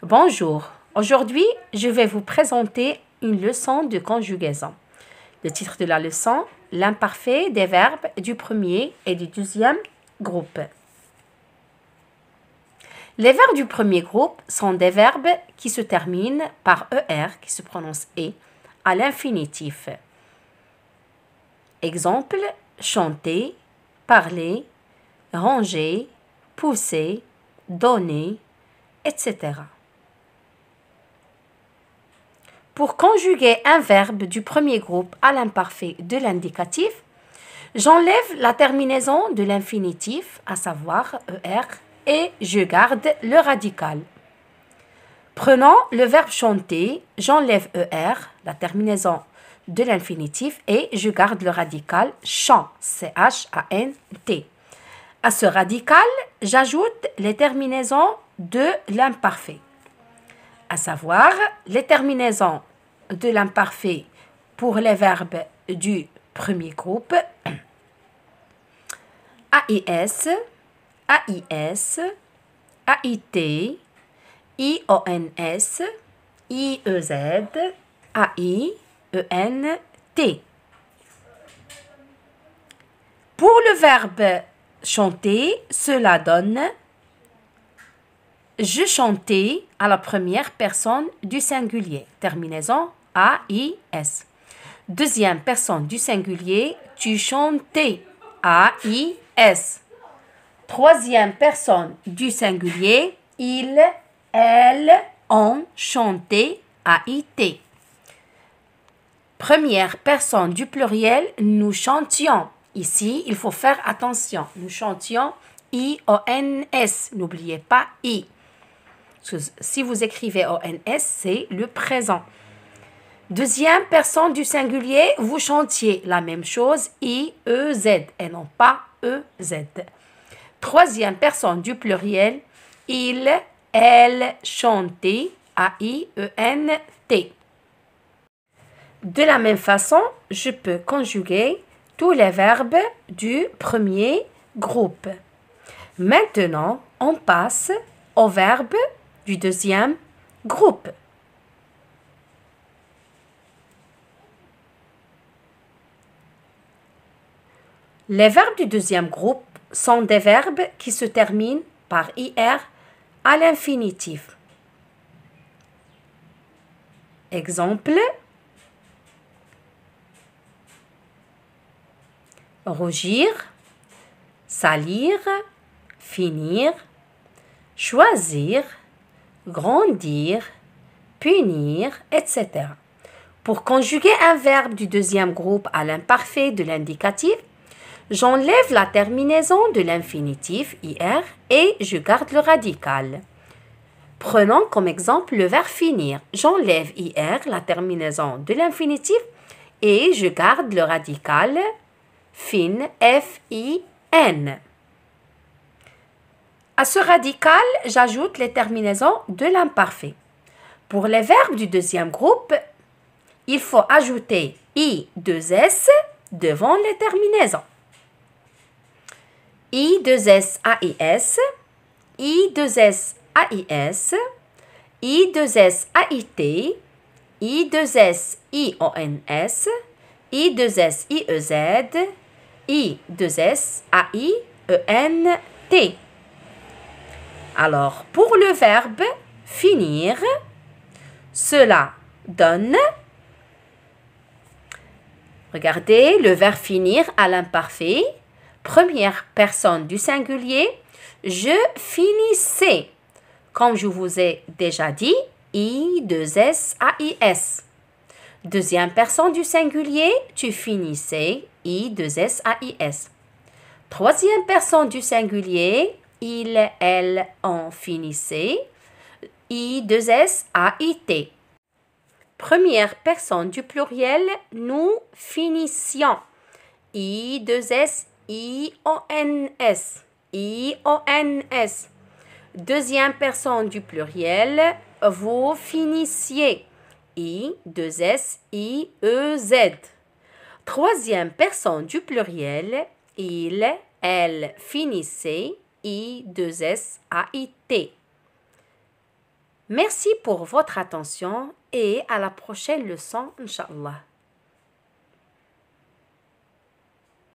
Bonjour, aujourd'hui je vais vous présenter une leçon de conjugaison. Le titre de la leçon, l'imparfait des verbes du premier et du deuxième groupe. Les verbes du premier groupe sont des verbes qui se terminent par ER, qui se prononce E, à l'infinitif. Exemple, chanter, parler, ranger, pousser, donner, etc. Pour conjuguer un verbe du premier groupe à l'imparfait de l'indicatif, j'enlève la terminaison de l'infinitif, à savoir ER, et je garde le radical. Prenons le verbe chanter, j'enlève ER, la terminaison de l'infinitif, et je garde le radical chant, C-H-A-N-T. À ce radical, j'ajoute les terminaisons de l'imparfait, à savoir les terminaisons de l'imparfait pour les verbes du premier groupe, AIS, AIS, AIT, IONS, IEZ, AI, ENT. Pour le verbe chanter, cela donne je chantais à la première personne du singulier, terminaison AIS. Deuxième personne du singulier, tu chantais, AIS. Troisième personne du singulier, il, elle, on chantait, AIT. Première personne du pluriel, nous chantions. Ici, il faut faire attention. Nous chantions IONS. N'oubliez pas I. Si vous écrivez ONS, c'est le présent. Deuxième personne du singulier, vous chantiez la même chose, IEZ, et non pas EZ. Troisième personne du pluriel, il, elle, chantait, AIENT. De la même façon, je peux conjuguer tous les verbes du premier groupe. Maintenant, on passe aux verbes du deuxième groupe. Les verbes du deuxième groupe sont des verbes qui se terminent par IR à l'infinitif. Exemple, rougir, salir, finir, choisir, grandir, punir, etc. Pour conjuguer un verbe du deuxième groupe à l'imparfait de l'indicatif, j'enlève la terminaison de l'infinitif IR et je garde le radical. Prenons comme exemple le verbe finir. J'enlève IR, la terminaison de l'infinitif, et je garde le radical fin, F-I-N. À ce radical, j'ajoute les terminaisons de l'imparfait. Pour les verbes du deuxième groupe, il faut ajouter I2S devant les terminaisons. I2S-AIS, I2S-AIS, I2S-AIT, I2S-IONS, I2S-IEZ, I2S-AIENT. Alors, pour le verbe finir, cela donne, regardez, le verbe finir à l'imparfait, première personne du singulier, je finissais. Comme je vous ai déjà dit, I2S-AIS. Deuxième personne du singulier, tu finissais, I2S-AIS. Troisième personne du singulier, il, elle, on finissait, I2S-AIT. Première personne du pluriel, nous finissions, I2S-IONS, IONS. Deuxième personne du pluriel, vous finissiez, I2S-IEZ. Troisième personne du pluriel, il, elle finissait, I2S-AIT. Merci pour votre attention et à la prochaine leçon, Inch'Allah.